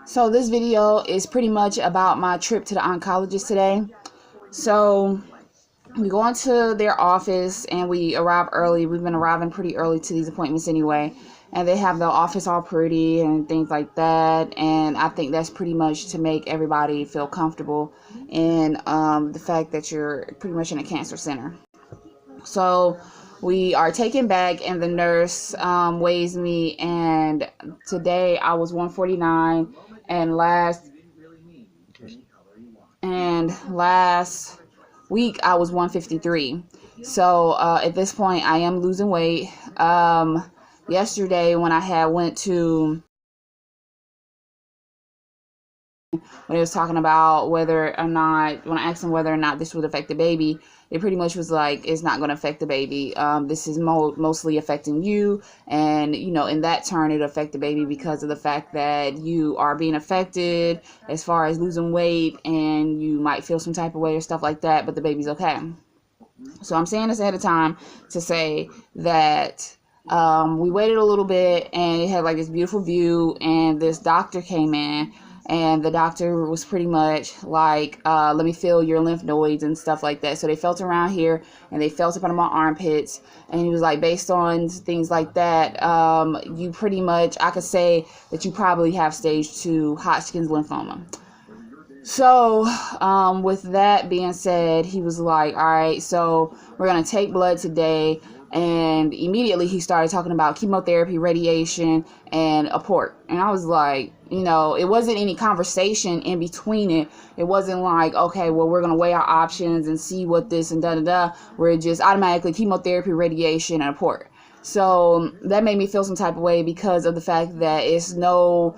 So this video is pretty much about my trip to the oncologist today. So we go into their office and we arrive early. We've been arriving pretty early to these appointments anyway. And they have the office all pretty and things like that. And I think that's pretty much to make everybody feel comfortable in the fact that you're pretty much in a cancer center. So we are taken back and the nurse weighs me, and today I was 149 and last week I was 153. So at this point I am losing weight. Yesterday when I went to when it was talking about whether or not, when I asked them whether or not this would affect the baby, it pretty much was like, it's not going to affect the baby. This is mostly affecting you. And, you know, in that turn, it'll affect the baby because of the fact that you are being affected as far as losing weight, and you might feel some type of way or stuff like that, but the baby's okay. So I'm saying this ahead of time to say that we waited a little bit, and it had like this beautiful view, and this doctor came in. And the doctor was pretty much like, let me feel your lymph nodes and stuff like that. So they felt around here and they felt up on my armpits. And he was like, based on things like that, you pretty much, I could say that you probably have stage 2 Hodgkin's lymphoma. So with that being said, he was like, all right, so we're going to take blood today. And immediately he started talking about chemotherapy, radiation, and a port. And I was like, you know, it wasn't any conversation in between it. It wasn't like, okay, well, we're going to weigh our options and see what this and da-da-da. We're just automatically chemotherapy, radiation, and a port. So that made me feel some type of way because of the fact that it's no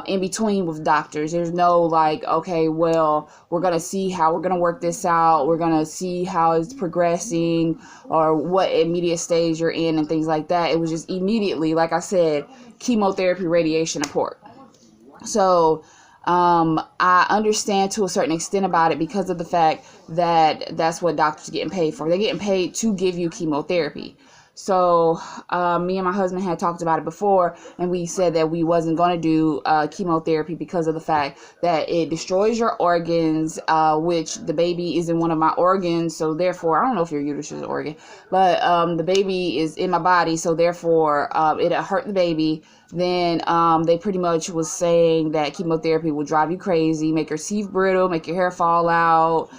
in between with doctors. There's no like, okay, well, we're going to see how we're going to work this out. We're going to see how it's progressing or what immediate stage you're in and things like that. It was just immediately, like I said, chemotherapy, radiation, and port. So I understand to a certain extent about it because of the fact that that's what doctors are getting paid for. They're getting paid to give you chemotherapy. So me and my husband had talked about it before, and we said that we wasn't going to do chemotherapy because of the fact that it destroys your organs, which the baby is in one of my organs. So therefore, I don't know if your uterus is an organ, but the baby is in my body. So therefore, it'll hurt the baby. Then they pretty much was saying that chemotherapy will drive you crazy, make your teeth brittle, make your hair fall out,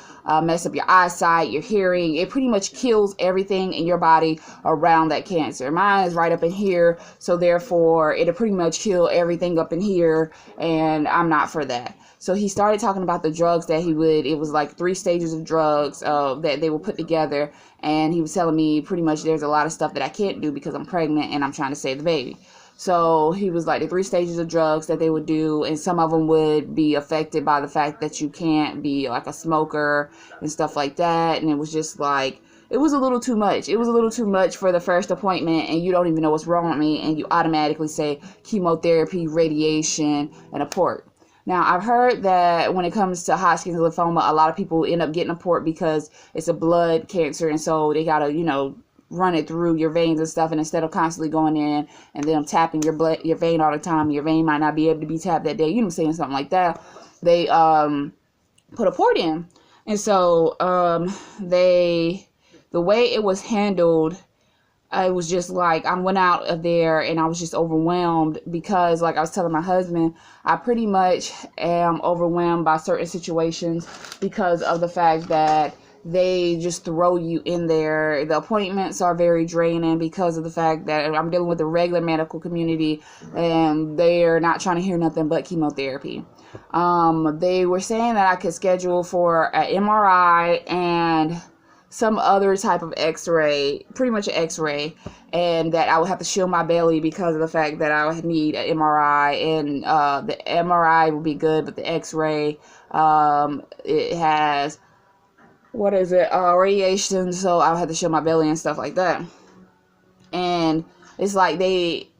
mess up your eyesight, your hearing. It pretty much kills everything in your body around that cancer. Mine is right up in here, so therefore it'll pretty much kill everything up in here, and I'm not for that. So he started talking about the drugs that it was like 3 stages of drugs that they will put together, and he was telling me pretty much there's a lot of stuff that I can't do because I'm pregnant and I'm trying to save the baby. So he was like the 3 stages of drugs that they would do, and some of them would be affected by the fact that you can't be like a smoker and stuff like that. And it was just like, it was a little too much. It was a little too much for the first appointment, and you don't even know what's wrong with me, and you automatically say chemotherapy, radiation, and a port. Now, I've heard that when it comes to Hodgkin's lymphoma, a lot of people end up getting a port because it's a blood cancer, and so they gotta, you know, run it through your veins and stuff, and instead of constantly going in and then tapping your vein all the time, your vein might not be able to be tapped that day, you know what I'm saying, something like that, they put a port in. And so the way it was handled, it was just like I went out of there and I was just overwhelmed because, like I was telling my husband, I pretty much am overwhelmed by certain situations because of the fact that they just throw you in there. The appointments are very draining because of the fact that I'm dealing with the regular medical community and they're not trying to hear nothing but chemotherapy. They were saying that I could schedule for an MRI and some other type of x-ray, pretty much an x-ray, and that I would have to shield my belly because of the fact that I would need an MRI, and the MRI would be good, but the x-ray, it has radiation, so I had to show my belly and stuff like that. And it's like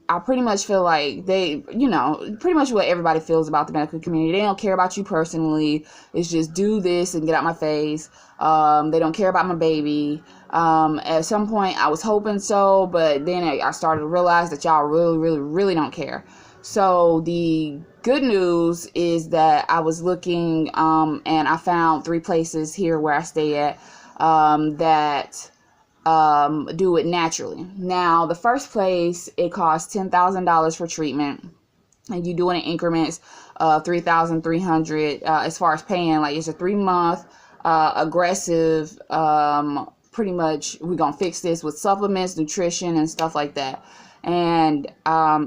I pretty much feel like they, you know, pretty much what everybody feels about the medical community. They don't care about you personally. It's just do this and get out my face. They don't care about my baby. At some point I was hoping so, but then I started to realize that y'all really, really, really don't care. So the good news is that I was looking, and I found 3 places here where I stay at, that do it naturally. Now, the first place, it costs $10,000 for treatment, and you do it in increments of 3,300. As far as paying, like, it's a 3-month aggressive. Pretty much, we're gonna fix this with supplements, nutrition, and stuff like that. And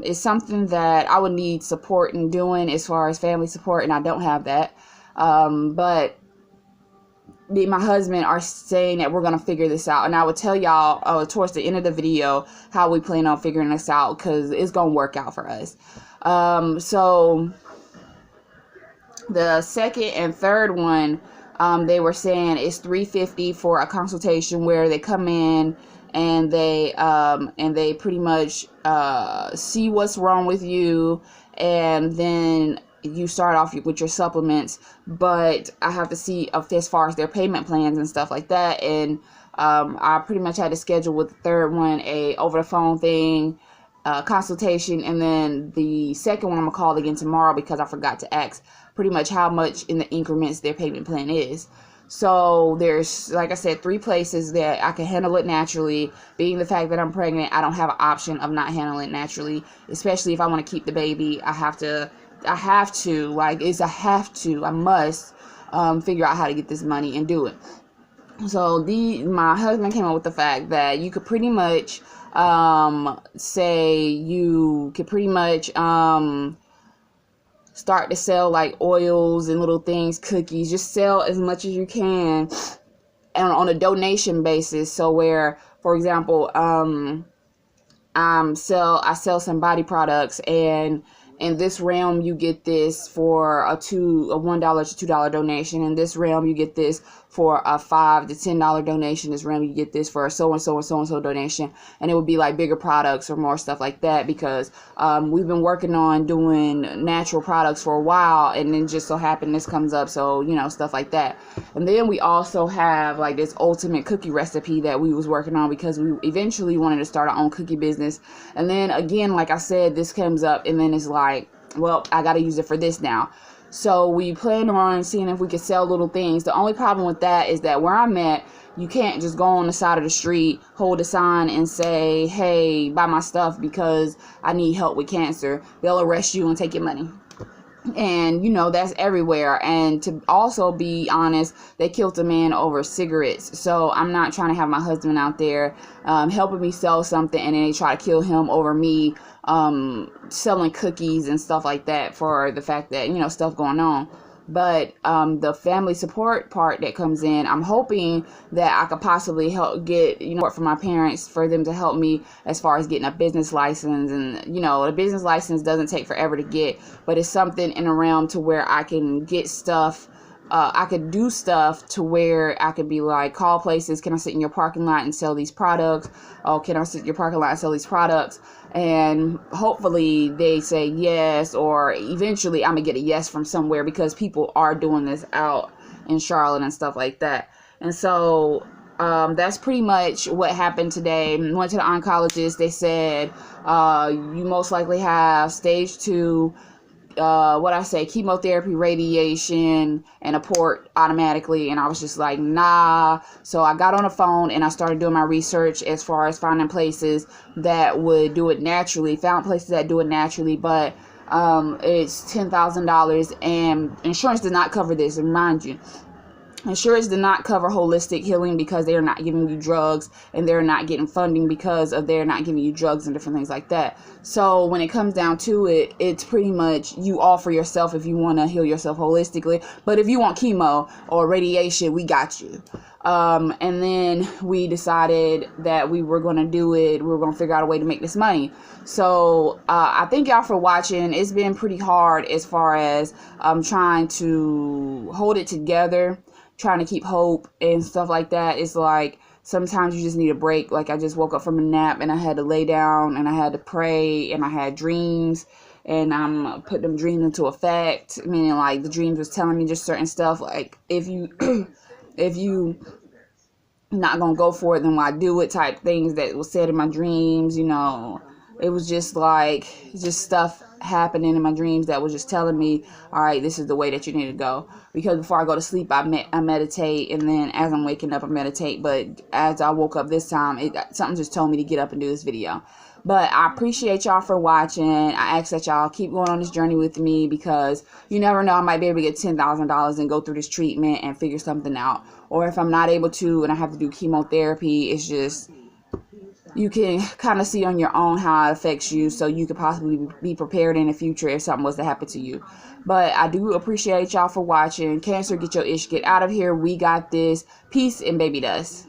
it's something that I would need support in doing as far as family support, and I don't have that. But me and my husband are saying that we're going to figure this out. And I would tell y'all towards the end of the video how we plan on figuring this out, because it's going to work out for us. So the second and third one, they were saying it's $350 for a consultation, where they come in and they pretty much see what's wrong with you, and then you start off with your supplements. But I have to see as far as their payment plans and stuff like that. And I pretty much had to schedule with the third one a over the phone thing, consultation, and then the second one I'm gonna call again tomorrow, because I forgot to ask pretty much how much in the increments their payment plan is. So there's, like I said, 3 places that I can handle it naturally. Being the fact that I'm pregnant, I don't have an option of not handling it naturally, especially if I want to keep the baby. I have to, like, it's a have to, I must figure out how to get this money and do it. So my husband came up with the fact that you could pretty much say you could pretty much start to sell like oils and little things, cookies, just sell as much as you can, and on a donation basis. So where, for example, I sell some body products, and in this realm you get this for a $1 to $2 donation. In this realm you get this for a $5 to $10 donation. This realm you get this for a so and so and so and so donation. And it would be like bigger products or more stuff like that, because we've been working on doing natural products for a while, and then just so happened this comes up, so stuff like that. And then we also have like this ultimate cookie recipe that we was working on, because we eventually wanted to start our own cookie business. And then again, like I said, this comes up, and then it's like, well, I got to use it for this now. So we planned on seeing if we could sell little things. The only problem with that is that where I'm at, you can't just go on the side of the street, hold a sign, and say, hey, buy my stuff because I need help with cancer. They'll arrest you and take your money. And that's everywhere. And to also be honest, they killed a man over cigarettes. So I'm not trying to have my husband out there helping me sell something, and then they try to kill him over me selling cookies and stuff like that, for the fact that stuff going on. But the family support part that comes in, I'm hoping that I could possibly help get support from my parents, for them to help me as far as getting a business license. And a business license doesn't take forever to get, but it's something in a realm to where I can get stuff. I could do stuff to where I could be like, call places, can I sit in your parking lot and sell these products? Oh, can I sit in your parking lot and sell these products? And hopefully they say yes, or eventually I'm gonna get a yes from somewhere, because people are doing this out in Charlotte and stuff like that. And so that's pretty much what happened today. Went to the oncologist. They said you most likely have stage 2 chemotherapy, radiation, and a port automatically. And I was just like, nah. So I got on the phone and I started doing my research as far as finding places that would do it naturally. Found places that do it naturally, but it's $10,000, and insurance does not cover this. And mind you, insurance did not cover holistic healing, because they are not giving you drugs, and they're not getting funding because of they're not giving you drugs and different things like that. So when it comes down to it, it's pretty much you offer yourself if you want to heal yourself holistically. But if you want chemo or radiation, we got you. And then we decided that we were going to do it. We were going to figure out a way to make this money. So I thank y'all for watching. It's been pretty hard as far as trying to hold it together, trying to keep hope and stuff like that. It's like sometimes you just need a break. Like I just woke up from a nap and I had to lay down and I had to pray, and I had dreams, and I'm putting them dreams into effect, meaning like the dreams was telling me just certain stuff, like if you if you not gonna go for it, then why do it, type things that was said in my dreams. It was just like just stuff happening in my dreams that was just telling me, all right, this is the way that you need to go. Because before I go to sleep, I meditate, and then as I'm waking up, I meditate. But as I woke up this time, something just told me to get up and do this video. But I appreciate y'all for watching. I ask that y'all keep going on this journey with me, because you never know, I might be able to get $10,000 and go through this treatment and figure something out. Or if I'm not able to and I have to do chemotherapy, it's just, you can kind of see on your own how it affects you, so you could possibly be prepared in the future if something was to happen to you. But I do appreciate y'all for watching. Cancer, get your ish, get out of here. We got this. Peace and baby dust.